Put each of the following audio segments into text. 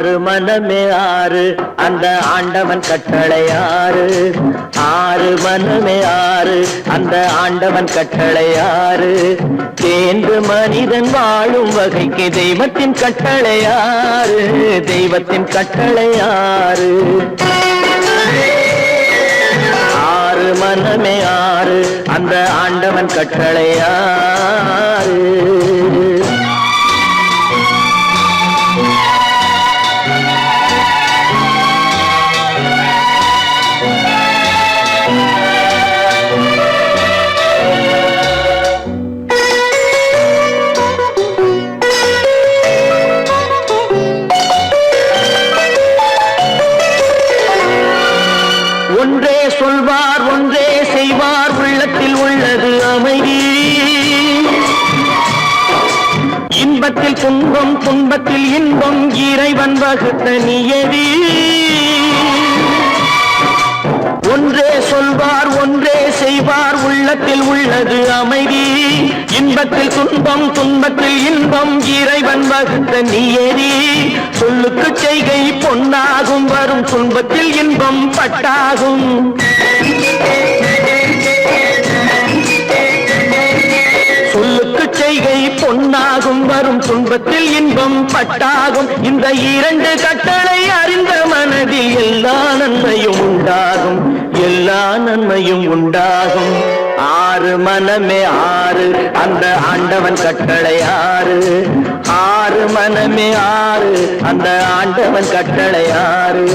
ஆறு மனமே ஆறு அந்த ஆண்டவன் கட்டளை ஆறு. ஆறு மனமே ஆறு அந்த ஆண்டவன் கட்டளை ஆறு. தேர்ந்து மனிதன் வாழும் வகைக்கு தெய்வத்தின் கட்டளை ஆறு. தெய்வத்தின் கட்டளை ஆறு. ஆறு மனமே ஆறு அந்த ஆண்டவன் கட்டளை ஆறு. ஒன்றே சொல்வார் ஒன்றே செய்வார் உள்ளத்தில் உள்ளது அமைதி. இன்பத்தில் துன்பம் துன்பத்தில் இன்பம் இறைவன் வகுத்த நியதி. ஒன்றே சொல்வார் ஒன்றே செய்வார் உள்ளத்தில் உள்ளது அமைதி. இன்பத்தில் துன்பம் துன்பத்தில் இன்பம் இறைவன் வகுத்த நியதி. சொல்லுக்கு செய்கை பொன்னாகும் வரும் துன்பத்தில் இன்பம் பட்டாகும். சொல்லுக்கு செய்கை பொன்னாகும் வரும் துன்பத்தில் இன்பம் பட்டாகும். இந்த இரண்டு கட்டளை அறிந்த மனதில் எல்லா நன்மையும் உண்டாகும். எல்லா நன்மையும் உண்டாகும். ஆறு மனமே ஆறு அந்த ஆண்டவன் கட்டளை ஆறு. ஆறு மனமே ஆறு அந்த ஆண்டவன் கட்டளை ஆறு.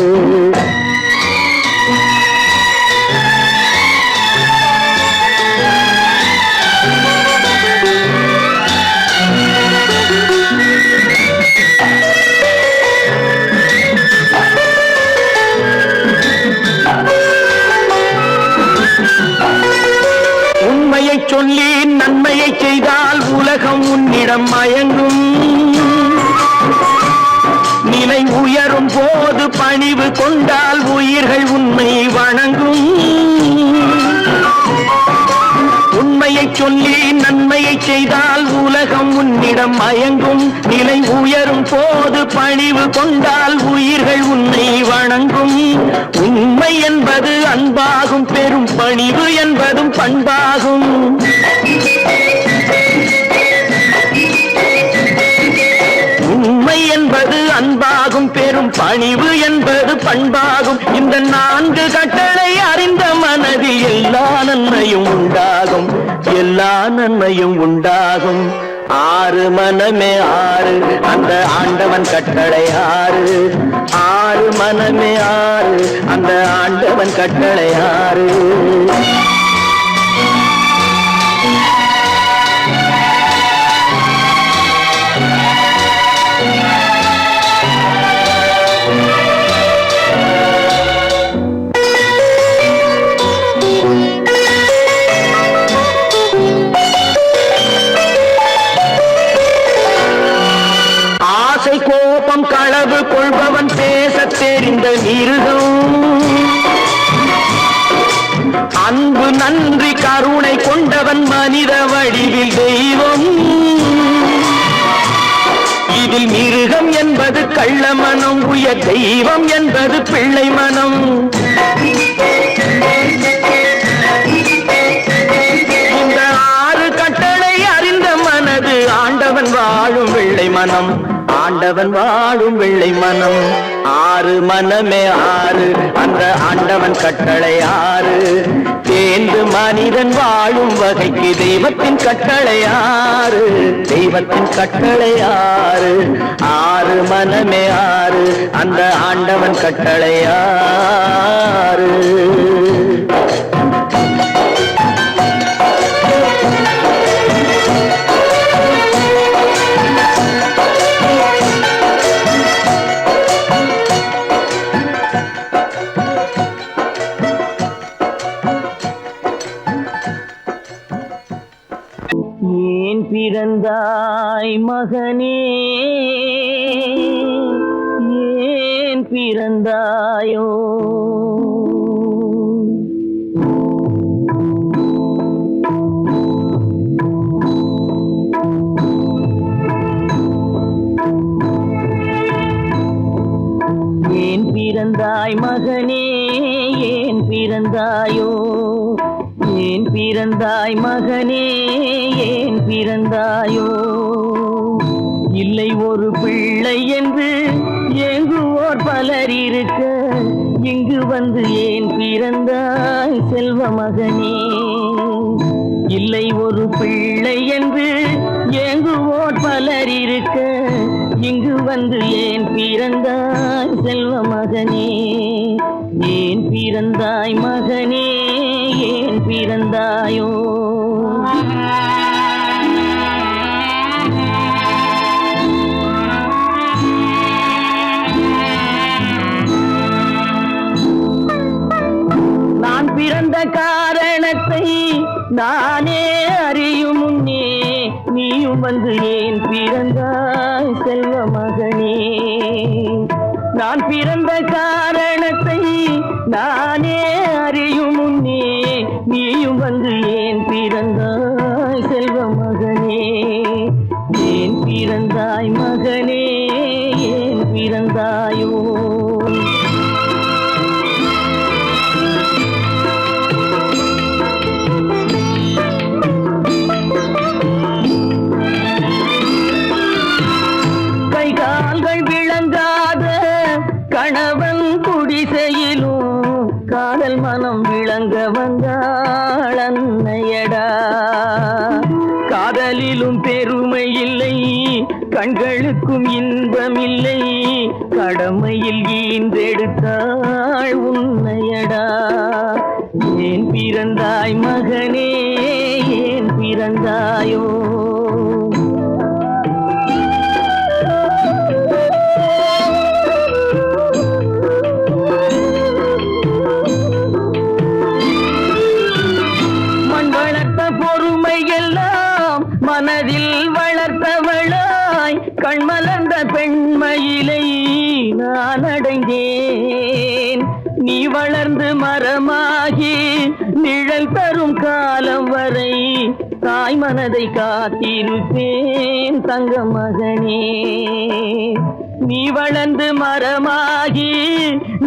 உண்மையை சொல்லி நன்மையை செய்தால் உலகம் உன்னிடம் மயங்கும். நிலை உயரும் போது பணிவு கொண்டால் உயிர்கள் உன்னை வணங்கும். உண்மையை சொல்லி நன்மையை செய்தால் உலகம் உன்னிடம் மயங்கும். நிலை உயரும் போது பணிவு கொண்டால் உயிர்கள் உன்னை வணங்கும். உண்மை என்பது அன்பாகும். பெரும் பணிவு என்பதும் பண்பாகும். உண்மை என்பது அன்பாகும். பெரும் பணிவு என்பது பண்பாகும். இந்த நான்கு கட்டளை அறிந்த மனதில் எல்லா நன்மையும் உண்டாகும். எல்லா நன்மையும் உண்டாகும். ஆறு மனமே ஆறு அந்த ஆண்டவன் கட்டளை ஆறு. ஆறு மனமே ஆறு அந்த ஆண்டவன் கட்டளை ஆறு. கோபம் களவு கொள்பவன் பேச தெரிந்த மிருகம். அன்பு நன்றி கருணை கொண்டவன் மனித வடிவில் தெய்வம். இதில் மிருகம் என்பது கள்ள மனம். உயர் தெய்வம் என்பது பிள்ளை மனம். இந்த ஆறு கட்டளை அறிந்த மனது ஆண்டவன் வாழும் வெள்ளை மனம். ஆண்டவன் வாழும் வெள்ளை மனம். ஆறு மனமே ஆறு அந்த ஆண்டவன் கட்டளை ஆறு. தேர்ந்து மனிதன் வாழும் வகைக்கு தெய்வத்தின் கட்டளை ஆறு. தெய்வத்தின் கட்டளை ஆறு. ஆறு மனமே ஆறு அந்த ஆண்டவன் கட்டளை ஆறு. ஏன் பிறந்தாய் மகனே, ஏன் பிறந்தாயோ? ஏன் பிறந்தாய் மகனே ஏன் பிறந்தாயோ ஏன் பிறந்தாய் மகனே ஏன் பிறந்தாயோ இல்லை ஒரு பிள்ளை என்று ஏங்குவோர் பலர் இருக்க இங்கு வந்து ஏன் பிறந்தாய் செல்வ மகனே இல்லை ஒரு பிள்ளை என்று ஏங்குவோர் பலர் இருக்க இங்கு வந்து ஏன் பிறந்தாய் செல்வ மகனே ஏன் பிறந்தாய் மகனே ஏன் பிறந்தாயோ நான் பிறந்த காரணத்தை நானே அறியும் முன்னே நீயும் வந்து ஏன் பிறந்தாய் செல்வ மகனே நான் பிறந்த காரணத்தை நானே அறியும் முன்னே நீயும் வந்து ஏன் பிறந்தாய் செல்வ மகனே ஏன் பிறந்தாய் மகனே ஏன் பிறந்தாயோ கணவன் குடிசையிலும் காதல் மனம் விளங்க வந்தாள் அன்னையடா காதலிலும் பெருமை இல்லை கண்களுக்கும் இன்பமில்லை கடமையில் ஈந்தெடுத்தாள் உன்னையடா ஏன் பிறந்தாய் மகனே ஏன் பிறந்தாயோ மனதில் வளர்த்தவளாய் கண்மலர்ந்த பெண்மயிலை நான் அடைந்தேன் நீ வளர்ந்து மரமாகி நிழல் தரும் காலம் வரை தாய் மனதை காத்திருப்பேன் தங்க மகனே நீ வளர்ந்து மரமாகி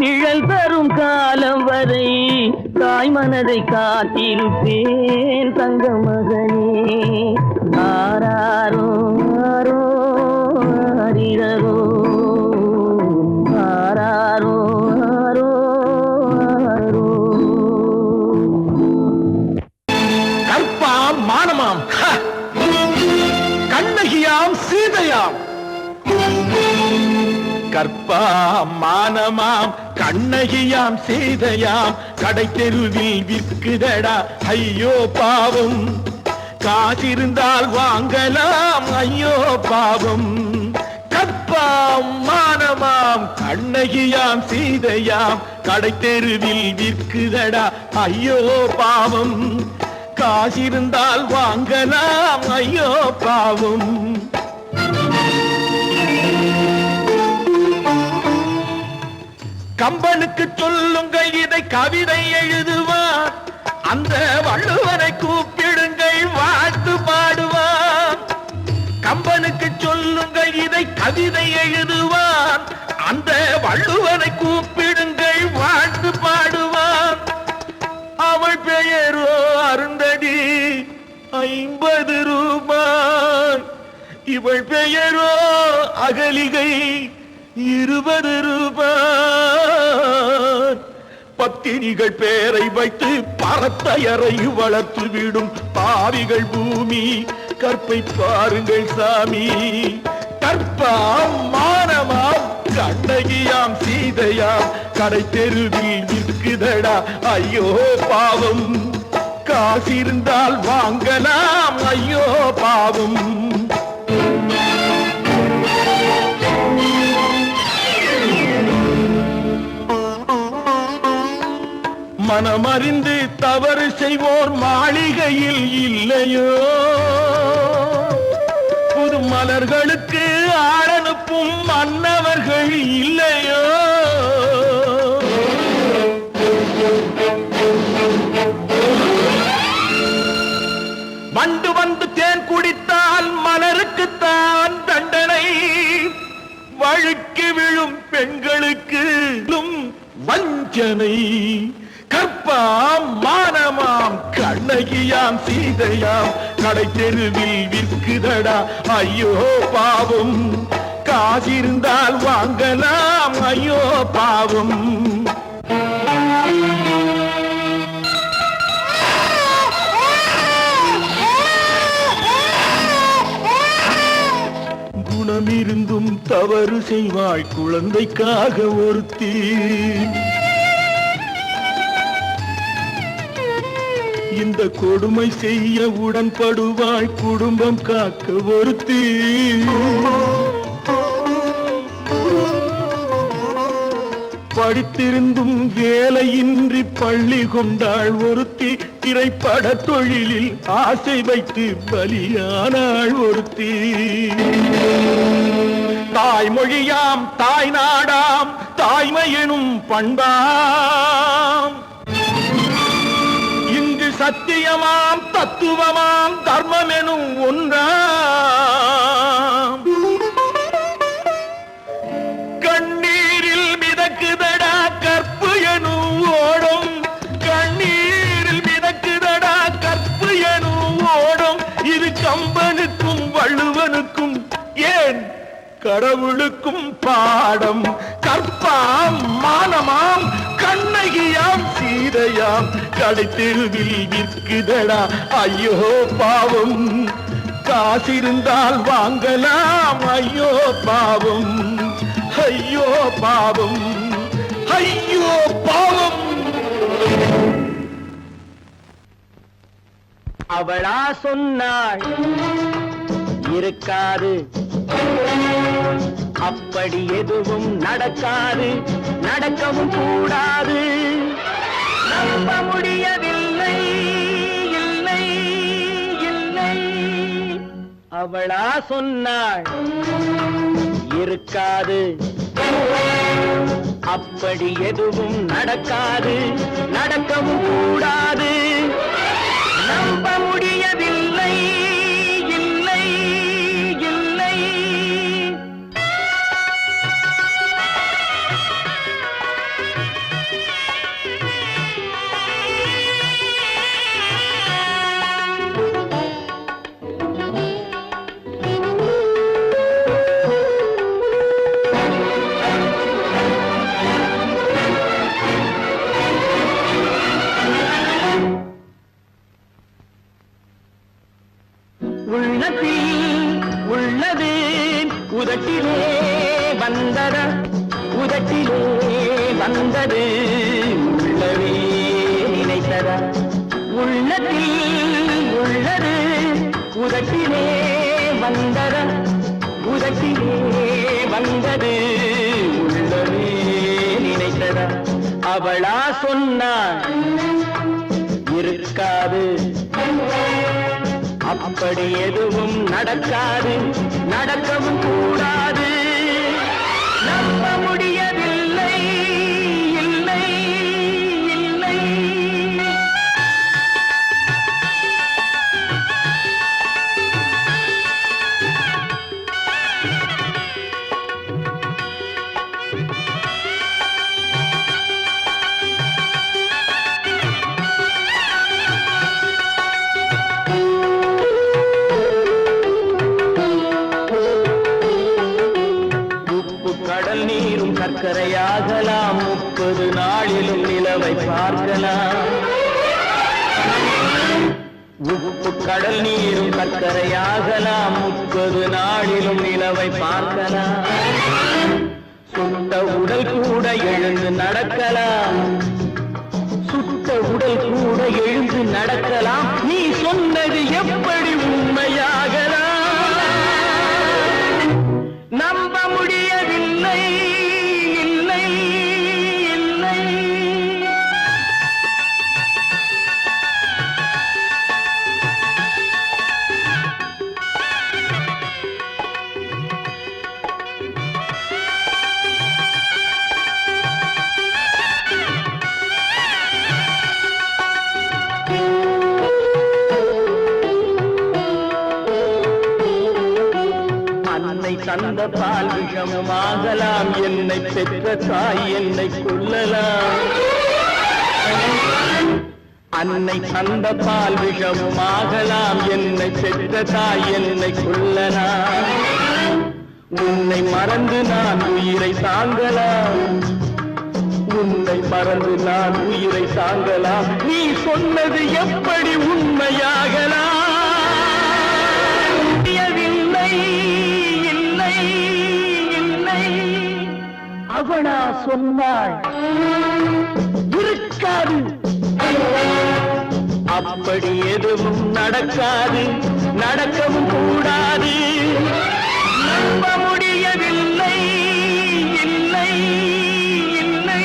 நிழல் தரும் காலம் வரை தாய் மனதை காத்திருப்பேன் தங்க மகனே ஆராரோ ஆரோ ஆரிரரோ ஆராரோ ஆரோ ஆரோ கற்பாம் மானமாம் கண்ணகியாம் சீதையாம் கற்பாம் மானமாம் கண்ணகியாம் சீதையாம் கடை தெருவில் விற்குதடா ஐயோ பாவம் காசிருந்தால் வாங்கலாம் ஐயோ பாவம் கற்பாம் மானமாம் கண்ணகியாம் சீதையாம் கடை தெருவில் விற்குதடா ஐயோ பாவம் காசிருந்தால் வாங்கலாம் ஐயோ பாவம் கம்பனுக்கு சொல்லுங்கள் இதை கவிதை எழுதுவார் அந்த வள்ளுவரை கூப்பிடுங்கள் வாழ்த்து பாடுவார் கம்பனுக்கு சொல்லுங்கள் இதை கவிதை எழுதுவார் அந்த வள்ளுவரை கூப்பிடுங்கள் வாழ்த்து பாடுவார் அவள் பெயரோ அருந்ததி 50 ரூபாய் இவள் பெயரோ அகலிகை 20 ரூபாய் பத்தினிகள் பேரை வைத்து பரத்தையரை வளர்த்து விடும் பாவிகள் பூமி கற்பை பாருங்கள் சாமி கற்பாம் மானமாம் கண்ணகியாம் சீதையாம் கடை தெருவில் விற்குதடா ஐயோ பாவம் காசிருந்தால் வாங்கலாம் ஐயோ பாவம் மனமறிந்து தவறு செய்வோர் மாளிகையில் இல்லையோ புது மலர்களுக்கு ஆளனுப்பும் மன்னவர்கள் இல்லையோ வண்டு வந்து தேன் குடித்தால் மலருக்குத்தான் தண்டனை வழுக்கி விழும் பெண்களுக்கு வஞ்சனை கற்பாம் மானமாம் கண்ணகியாம் சீதையாம் கடை தெருவில் விற்குதடா ஐயோ பாவம் காசிருந்தால் வாங்கலாம் ஐயோ பாவம் குணமிருந்தும் தவறு செய்வாய் குழந்தைக்காக ஒருத்தி இந்த கொடுமை செய்ய உடன்படுவாய் குடும்பம் காக்க ஒருத்தி படித்திருந்தும் வேலையின்றி பள்ளி கொண்டாள் ஒருத்தி திரைப்பட தொழிலில் ஆசை வைத்து பலியானாள் ஒருத்தி தாய்மொழியாம் தாய் நாடாம் தாய்மையெனும் பண்பாம் இங்கு சத்தியமாம் தத்துவமாம் தர்மமெனும் ஒன்றாம் கண்ணீரில் மிதக்குதடா கற்பு எனும் ஓடும் கண்ணீரில் மிதக்குதடா கற்பு எனும் ஓடும் இது கம்பனுக்கும் வள்ளுவனுக்கும் ஏன் கடவுளுக்கும் பாடம் கற்பாம் மானமாம் கண்ணகியாம் சீதையாம் கடைத்தெருவில் விற்குதடா ஐயோ பாவம் காசிருந்தால் வாங்கலாம் ஐயோ பாவம் ஐயோ பாவம் ஐயோ பாவம் அவளா சொன்னாள் இருக்காது அப்படி எதுவும் நடக்காது நடக்கவும் கூடாது நம்ப முடியவில்லை இல்லை இல்லை அவளா சொன்னாள் இருக்காது அப்படி எதுவும் நடக்காது நடக்கவும் கூடாது நம்ப முடியவில்லை இல்லை இல்லை உள்ளது உதட்டிலே வந்ததா உதட்டிலே வந்தது உள்ளவே நினைத்ததா உள்ளத்தில் உள்ளது உதட்டிலே வந்ததா உதட்டிலே வந்தது உள்ளவே நினைத்ததா அவளா சொன்னாள் இருக்காது அப்படி எதுவும் நடக்காது நடக்கவும் கூடாது நம்ப முடியவில்லை இல்லை இல்லை சர்க்கரையாகலாம் 30 நாளிலும் நிலவை பார்க்கலாம் உப்பு கடல் நீரும் சர்க்கரையாகலாம் 30 நாளிலும் நிலவை பார்க்கலாம் சுட்ட உடல் கூட எழுந்து நடக்கலாம் சுட்ட உடல் கூட எழுந்து நடக்கலாம் நீ சொன்னது எப்படி உண்மையாகலாம் நம்ப முடியவில்லை தந்த பால் விஷமும் ஆகலாம், என்னை பெற்ற தாய் என்னை கொல்லலாம். அன்னை தந்த பால் விஷமும் ஆகலாம், என்னை பெற்ற தாய் என்னை கொல்லலாம். உன்னை மறந்து நான் உயிரை தாங்கலாம், உன்னை மறந்து நான் உயிரை தாங்கலாம். நீ சொன்னது எப்படி உண்மையாகலாம்? இல்லை இல்லை இல்லை அவனா சொன்னாள், இருக்காது. அப்படி எதுவும் நடக்காது, நடக்கவும் கூடாது. நம்ப முடியவில்லை. இல்லை இல்லை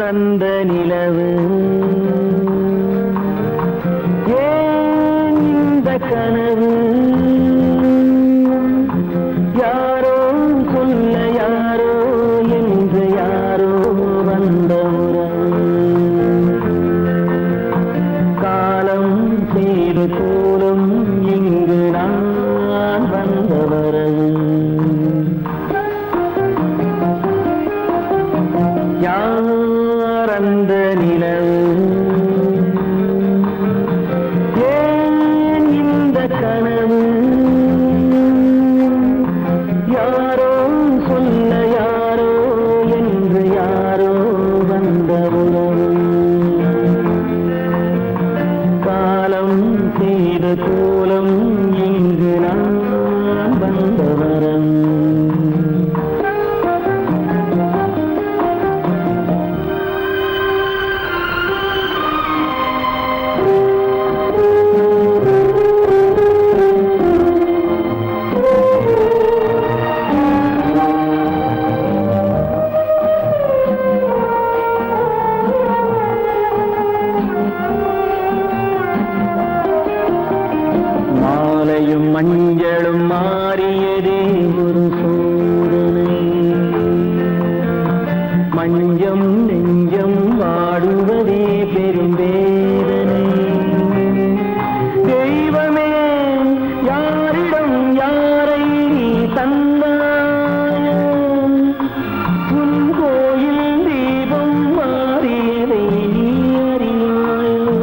அந்த நிலவு ஏன் இந்த கனவு? யாரோ சொல்ல யாரோ என்று யாரோ வந்த உறவு. காலம் செய்து கூறும் இங்கு நான் வந்த வரவு. யார் அந்த நிலவு? ஏன் இந்த கனவு? யாரோ சொல்ல யாரோ என்று யாரோ வந்த உறவு. காலம் செய்த கோலம் இங்கு நான் வந்த வரம். மாலையும் மஞ்சளும் மாறியதே ஒரு சோதனை. மஞ்சம் நெஞ்சம் வாடுவதே பெரும் வேதனை. தெய்வமே யாரிடம் யாரை நீ தந்தாயோ? உன் கோயில் தீபம் மாறியதை நீ அறியாயோ?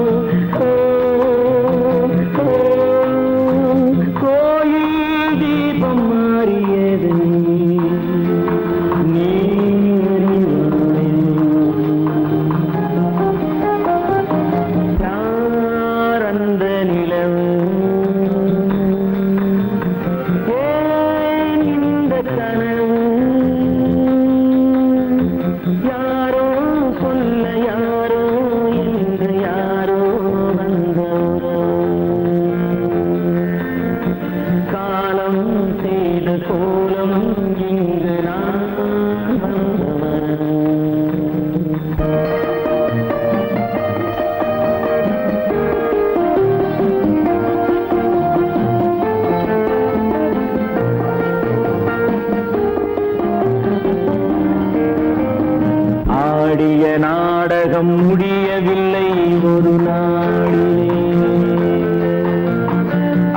கோயில் தீபம் மாறியது நீ யார் அந்த நிலவு? ஏன் இந்த கனவு? யாரோ சொல்ல யாரோ என்று யாரோ வந்த காலம் செய்த கோலம் இங்கு நான் வந்தவன். ஆடிய நாடகம் முடியவில்லை ஒரு நாளிலே.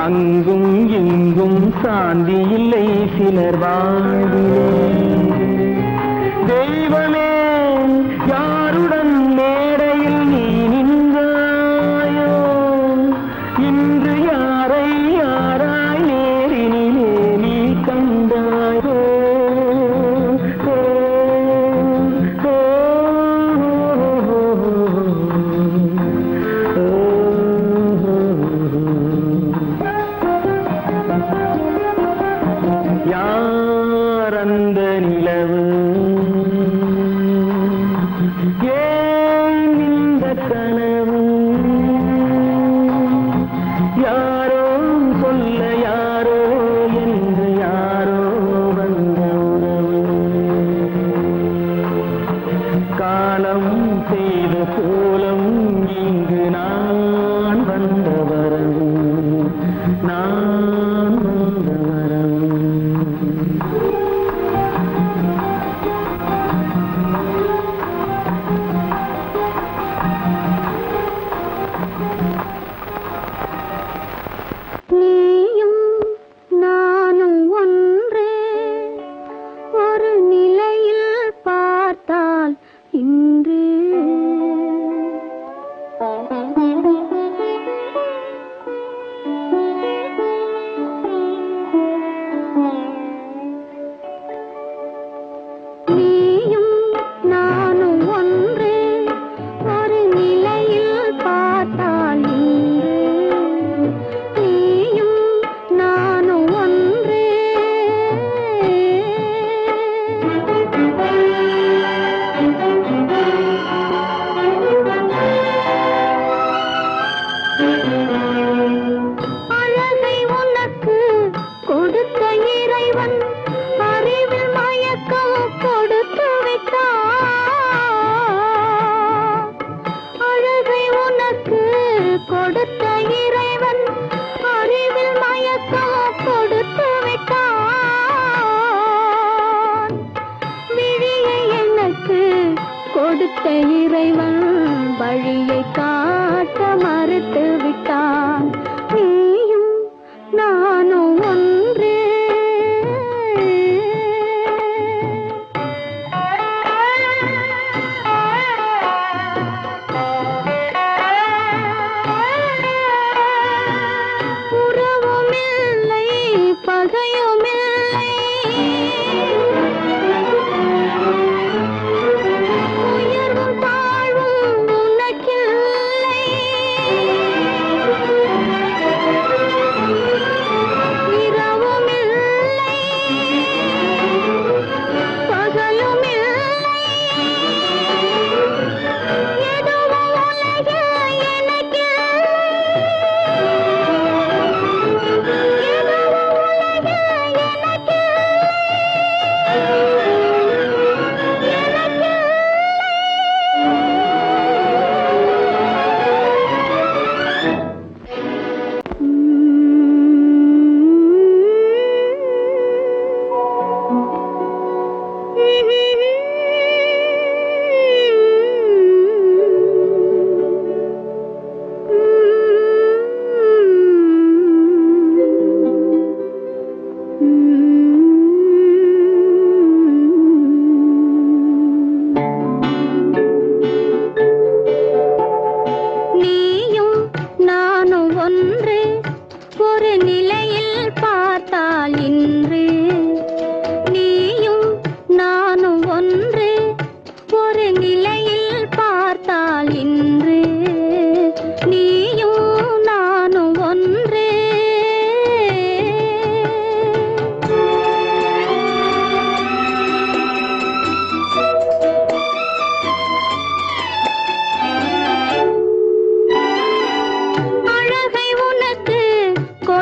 அங்கும் இங்கும் சாந்தி இல்லை சிலர் வாழ்விலே. தெய்வமே யாருடன் மேடையில் நீ நின்றாயோ? இன்று யாரை யாராய் நேரினிலே நீ கண்டாயோ? யார் அந்த நிலவு?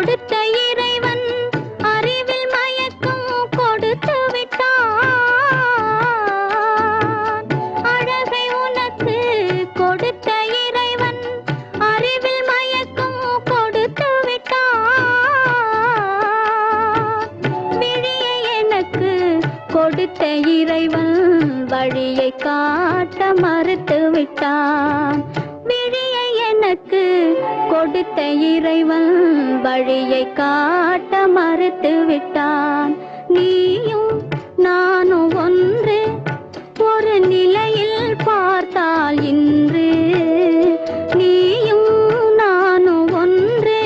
கொடுத்த இறைவன் அறிவில் மயக்கம் கொடுத்து விட்டான். அழகை உனக்கு கொடுத்த இறைவன் அறிவில் மயக்கம் கொடுத்து விட்டான். விழியை எனக்கு கொடுத்த இறைவன் வழியை காட்ட மறுத்து விட்டான். விழியை எனக்கு கொடுத்த இறைவன் வழியை காட்ட மறுத்து விட்டான். நீயும் நானும் ஒன்று ஒரு நிலையில் பார்த்தால் இன்று நீயும் நானும் ஒன்று.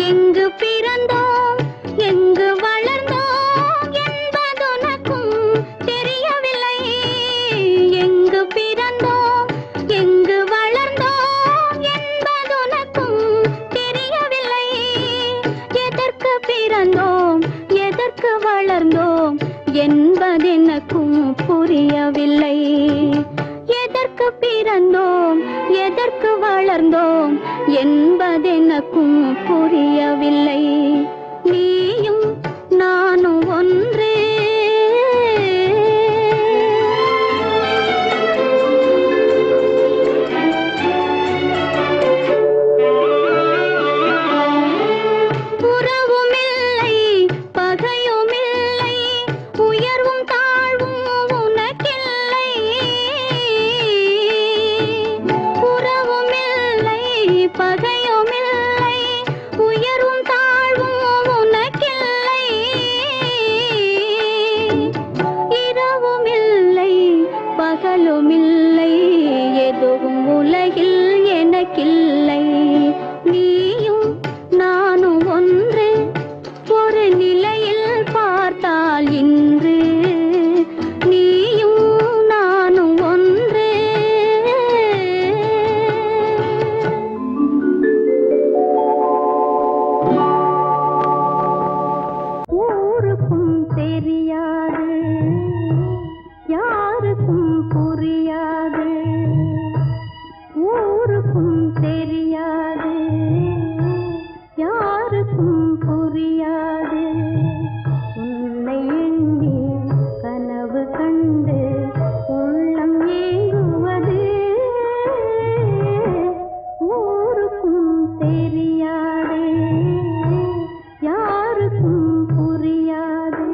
எங்கு பிறந்தோம் எங்கு வளர்ந்தோம் என்பதுனக்கும் தெரியவில்லை. எங்கு பிறந்தோம் எங்கு வளர்ந்தோம் என்பதுனக்கும் தெரியவில்லை. எதற்கு பிறந்தோம் எதற்கு வளர்ந்தோம் என்பதெனக்கும் புரியவில்லை. எதற்கு பிறந்தோம் எதற்கு வளர்ந்தோம் என்பதெனக்கும் புரியவில்லை. நீயும் நானும் ஒன்றே. உறவுமில்லை பகையுமில்லை உயர்வும் தாழ்வும் உனக்கில்லை. உறவுமில்லை பகையுமில்லை உயர்வும் தாழ்வும் உனக்கில்லை. இரவுமில்லை பகலுமில்லை எதுவும் உலகில் எனக்கில்லை. நீயும் நானும் ஒன்று ஒரு நிலையில் பார்த்தால் இன்று நீயும் நானும் ஒன்று. ஊருக்கும் தெரியாது யாருக்கும் புரியாது. ஊருக்கும் தெரியாது யாருக்கும் புரியாது. உன்னை எண்ணி கனவு கண்டு உள்ளம் ஏங்குவது ஊருக்கும் தெரியாது யாருக்கும் புரியாது.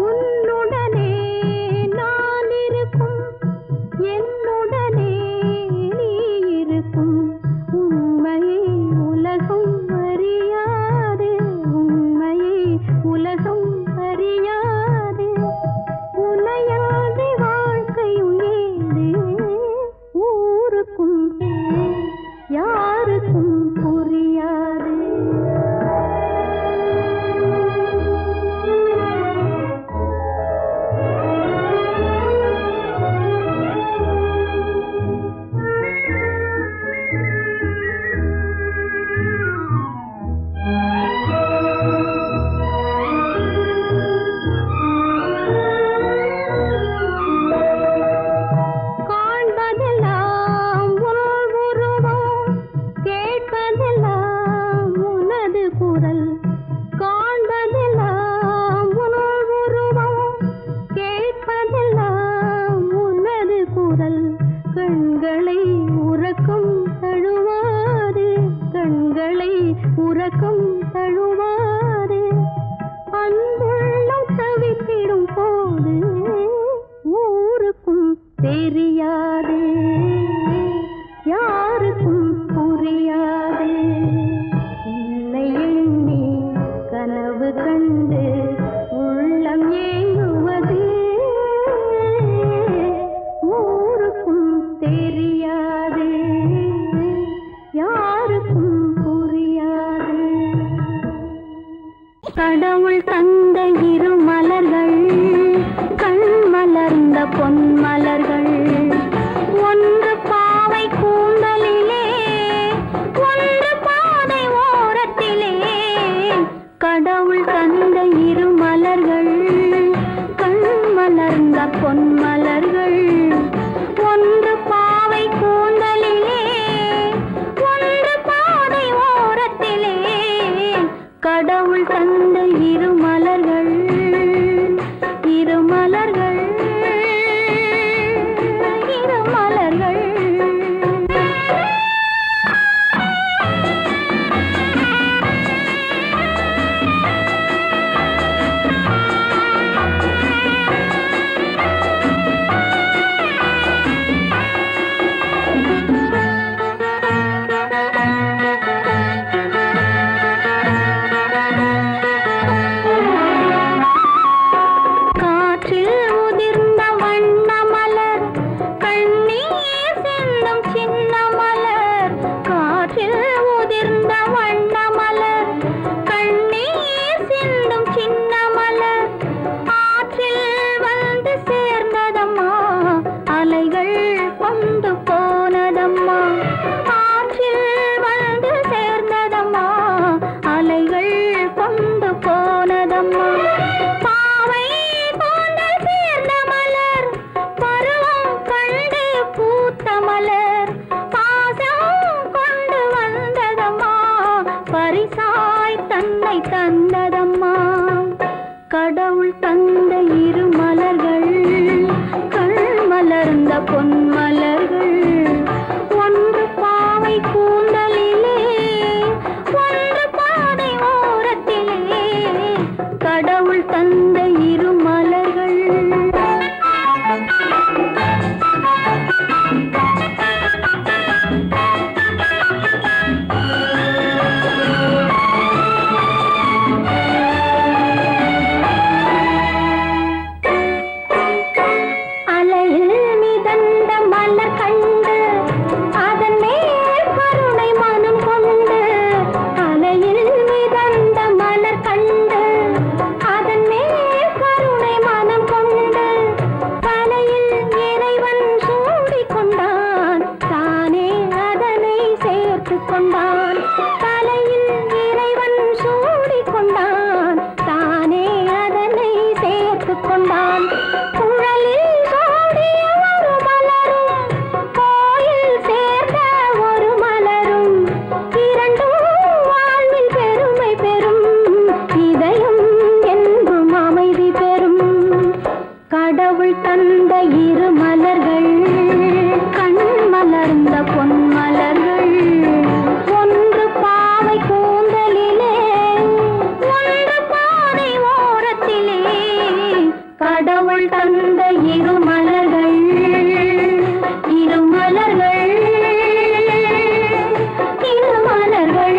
உன்னுடனே நான் இருக்கும் என்னுடனே நீ இருக்கும். உண்மையை உலகம் அறியாது உண்மையை உலகம் அறியாது. உனையாத வாழ்க்கையும் ஏது ஊருக்கும் யாருக்கும் புரியாது. காண்பதெல்லாம் உன் உருவம் கேட்பதெல்லாம் உனது குரல். காண்பதெல்லாம் உன் உருவம் கேட்பதெல்லாம் உனது குரல். கண்களை உறக்கம் தழுவாது கண்களை உறக்கம் தழுவாது. அன்புள்ளம் தவித்திடும் போது ஊருக்கும் தெரியாது யாருக்கும் புரியாது. கடவுள் தந்த இரு மலர்கள் கண் மலர்ந்த பொன் மலர்கள் ஒன்று பாவை கூந்தலிலே ஒன்று பாதை ஓரத்திலே கடவுள் தந்த இரு மலர்கள் கண் மலர்ந்த பொன் மலர்கள் ஒன்று பாவை கூந்தலிலே ஒன்று பாதை ஓரத்திலே கடவுள் தந்த இரு மலர்கள் இரு மலர்கள் இரு மலர்கள் காற்றில் உதிர்ந்த வண்ண மலர் கண்ணீர் சிந்தும் சின்ன மலர் காற்றில் உதிர்ந்த வண்ண மலர் கண்ணீர் சிந்தும் சின்ன மலர் ஆற்றில் வந்து சேர்ந்ததம்மா அலைகள் கொண்டு போனதம்மா ஆற்றில் வந்து சேர்ந்ததம்மா அலைகள் கொண்டு போனதம்மா பாவை போல சேர்ந்த மலர் பருவம் கண்டு பூத்த மலர் பாசம் கொண்டு வந்ததம்மா பரிசாய் தன்னை தந்ததம்மா கடவுள் தந்த இரு மலர்கள் கண் மலர்ந்த பொன் மலர்கள் ஒன்று பாவை கூந்தலிலே ஒன்று பாதை ஓரத்திலே கடவுள் தந்த இரு மலர்கள் அலையில் மிதந்த மலர் கண்டு அதன் மேல் கருணை மனம் கொண்டு அலையில் மிதந்த மலர் கண்டு அதன் மேல் கருணை மனம் கொண்டு தலையில் இறைவன் சூடிக் கொண்டான் தானே அதனை சேர்த்து கொண்டான் தலையில் இறைவன் சூடிக் கொண்டான் தானே அதனை சேர்த்து கொண்டான் குழலில் சூடிய ஒரு மலரும் கோயில் சேர்ந்த ஒரு மலரும் இரண்டும் வாழ்வில் பெருமை பெறும் இதயம் என்றும் அமைதி பெறும் கடவுள் தந்த இரு மலர்கள் கண் மலர்ந்த பொன் மலர்கள் ஒன்று பாவை கூந்தலிலே ஒன்று பாதை ஓரத்திலே கடவுள் தந்த இரு மலர்கள் இரு மலர்கள் இரு மலர்கள்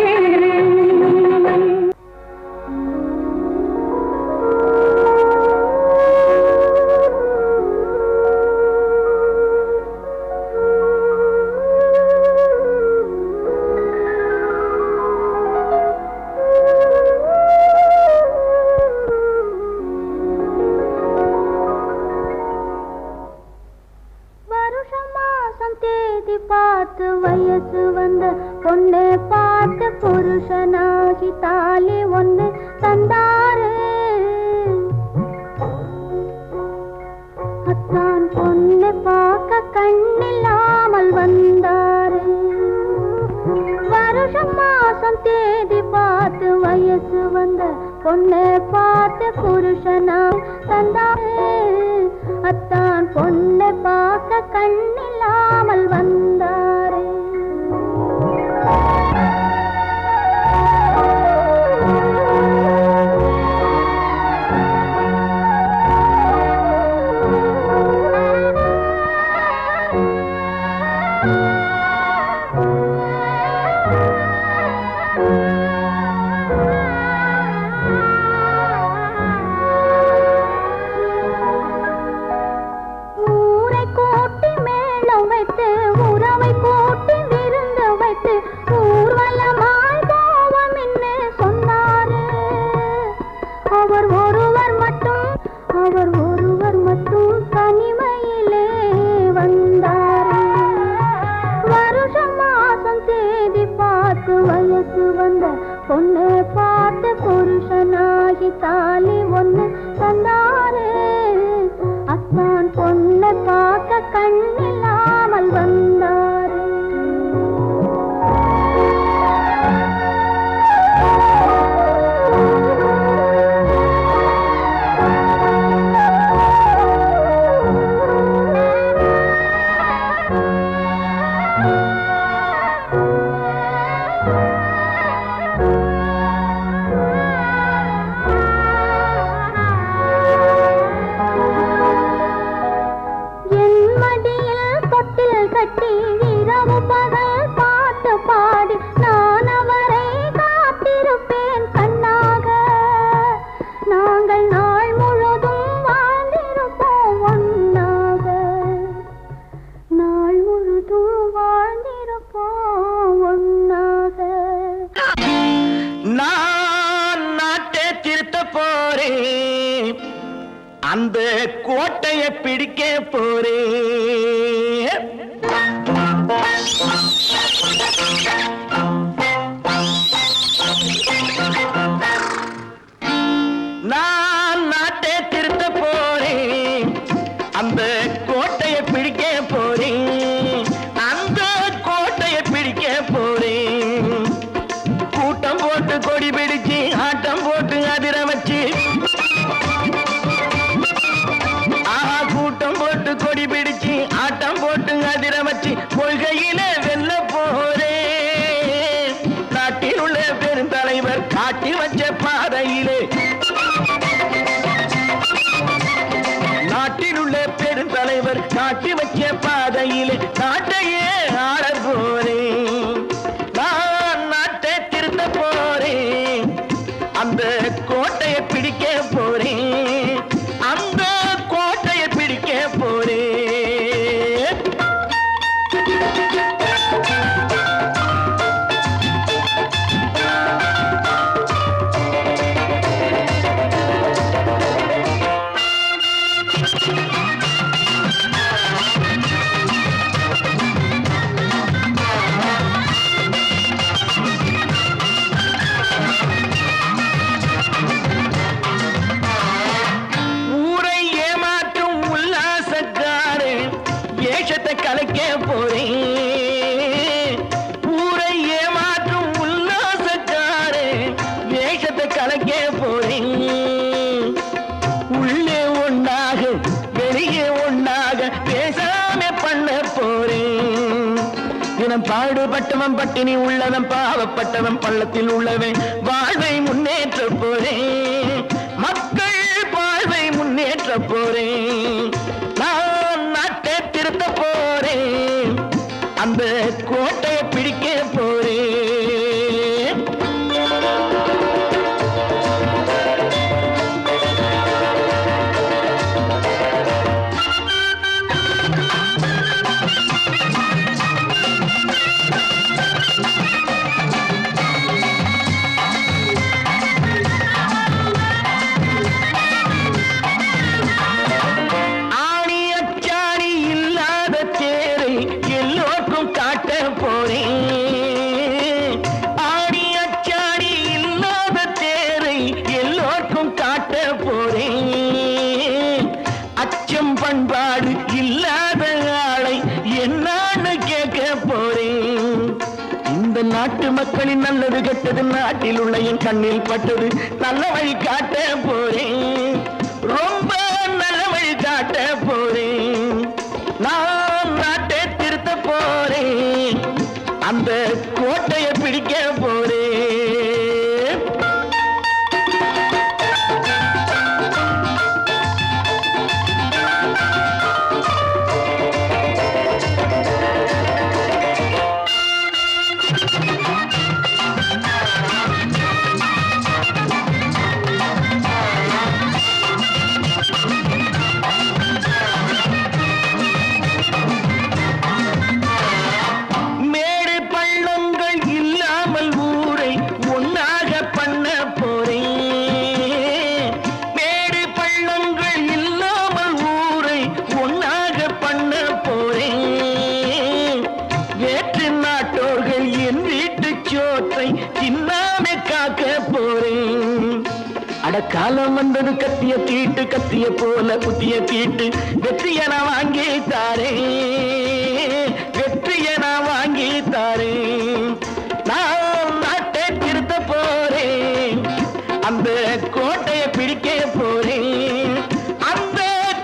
வருஷம் மாசம் தேதி பார்த்து வயசு வந்த பொண்ணு பார்த்து புருஷனாகி தாலி ஒண்ணு தந்தாரு அத்தான் பொண்ணு பார்க்க கண்ணில்லாமல் வந்தாரு வருஷம் மாசம் தேதி பார்த்து வயசு வந்த பொண்ணு பார்த்து புருஷனா தந்தாரு அத்தான் பொண்ணு பார்க்க கண்ணில்லாமல் வந்தாரு ஊரை கூட்டி மேளம் வைத்து உறவை பொண்ணு பார்த்து புருஷனாகி தாலி ஒண்ணு தந்தாரு. அத்தான் பொண்ணை பார்க்க கண்ணில்லாமல் வந்தாரு. அந்த கோட்டையை பிடிக்க போறேன். நான் நாட்டை திருத்த போறேன். அந்த கோட்டையை பிடிக்க போறேன். அந்த கோட்டையை பிடிக்க போறேன். கூட்டம் போட்டு கொடி பிடிச்சு ஆட்டம் போட்டு அதிர வச்சு கொடி பிடிச்சு ஆட்டம் போட்டு அதிர வச்சு கொள்கையில வெல்ல போறேன். நாட்டில் உள்ள பெருந்தலைவர் காட்டி வச்ச பாதையிலே நாட்டில் உள்ள பெருந்தலைவர் காட்டி வச்ச பாதையிலே நாட்டையே ஆள போறேன். நான் நாட்டை திருத்த போறேன். அந்த கோட்டையை பிடிக்க போறேன். அந்த கோட்டையை பிடிக்க போறேன். கலைக்க போறேன். ஊரை ஏமாற்றும் உல்லாசக்காரே வேஷத்தை கலைக்க போறேன். உள்ளே ஒன்றாக வெளியே ஒன்றாக பேசாம பண்ண போறேன். தினம் பாடுபட்டவன் பட்டினி உள்ளவன் பாவப்பட்டவன் பள்ளத்தில் உள்ளவன் வாழ்வை முன்னேற்ற போறேன். மக்கள் வாழ்வை முன்னேற்ற போறேன். நான் நாட்டை திருத்த போறேன். அந்த கோட்டையை பிடிக்க போறேன். பண்பாடு இல்லாத ஆளை என்னான்னு கேட்க போறேன். இந்த நாட்டு மக்களின் நல்லது கெட்டது நாட்டில் உள்ள என் கண்ணில் பட்டது. நல்ல வழி காட்ட போறேன். ரொம்ப நல்ல வழி காட்ட போறேன். நான் நாட்டை திருத்த போறேன். அந்த கோட்டையை பிடிக்க போறேன். பார்க்க போறேன். அடக்காலம் வந்தது கத்திய தீட்டு, கத்திய போல குத்திய தீட்டு, வெற்றிய நான் வாங்கி தாரேன், வெற்றிய நான் வாங்கி தாரேன். நான் நாட்டை திருத்த போறேன், அந்த கோட்டையை பிடிக்க போறேன், அந்த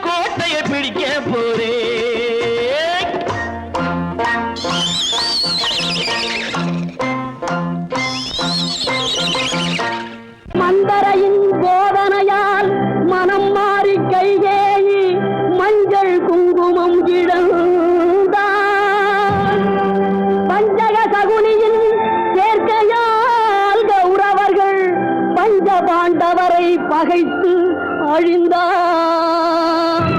கோட்டையை பிடிக்க போறேன். மந்தரையின் போதனையால் மனம் மாறி கைகேயி மஞ்சள் குங்குமம் இழந்தான். பஞ்சக சகுனியின் சேர்க்கையால் கௌரவர்கள் பஞ்ச பாண்டவரை பகைத்து அழிந்தார்.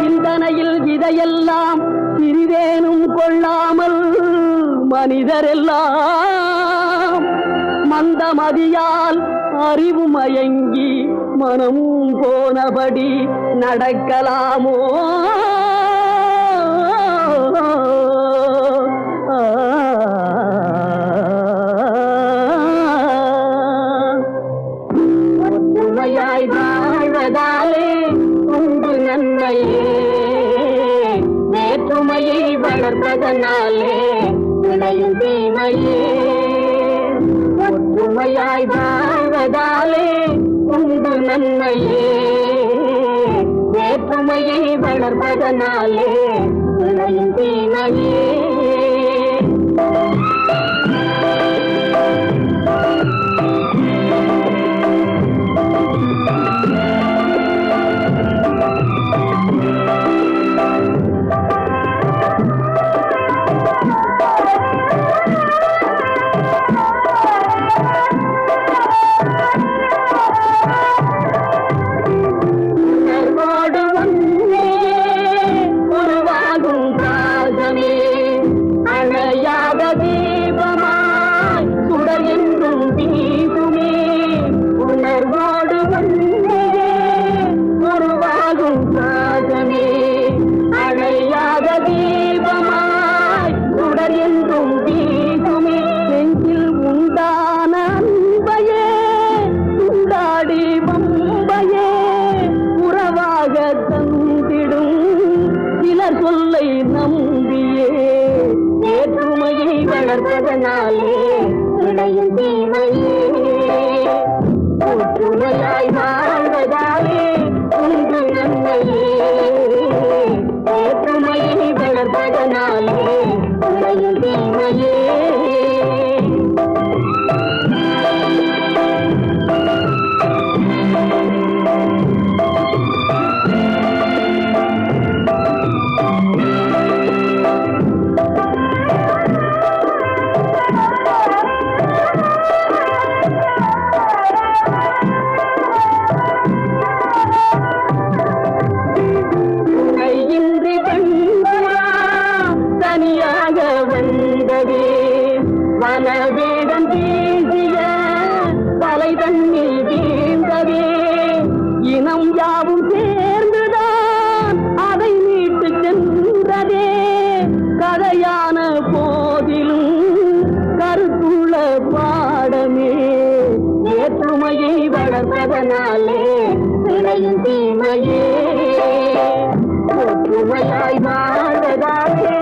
சிந்தனையில் இதையெல்லாம் சிறிதேனும் கொள்ளாமல் மனிதரெல்லாம் மந்தமதியால் அறிவு மயங்கி மனமும் போனபடி நடக்கலாமோ? ஒற்றுமையாய் வாழ்வதாலே உண்டு நன்மையே, வேற்றுமையை வளர்ப்பதனாலே விளையும் தீமையே. ஒற்றுமையாய் வாழ்வதாலே உண்டு நன்மையே, வேற்றுமையை வளர்ப்பதனாலே விளையும் தீமையே. சொல்லை நம்பியே வேற்றுமையை வளர்ப்பதனாலே விளையும் தீமையே. ஒற்றுமையாய் வாழ்வதாலே உண்டு நன்மையே, வேற்றுமையை வளர்ப்பதனாலே விளையும் தீமையே. வனவேடம் வீசிய தலை தண்ணீர் வீழ்ந்ததே, இனம் யாவும் சேர்ந்துதான் அதை மீட்டு சென்றதே. கதையான போதிலும் கருத்துள்ள பாடமே, வேற்றுமையை வளர்ப்பதனாலே விளையும் தீமையே. ஒற்றுமையாய் வாழ்வதாலே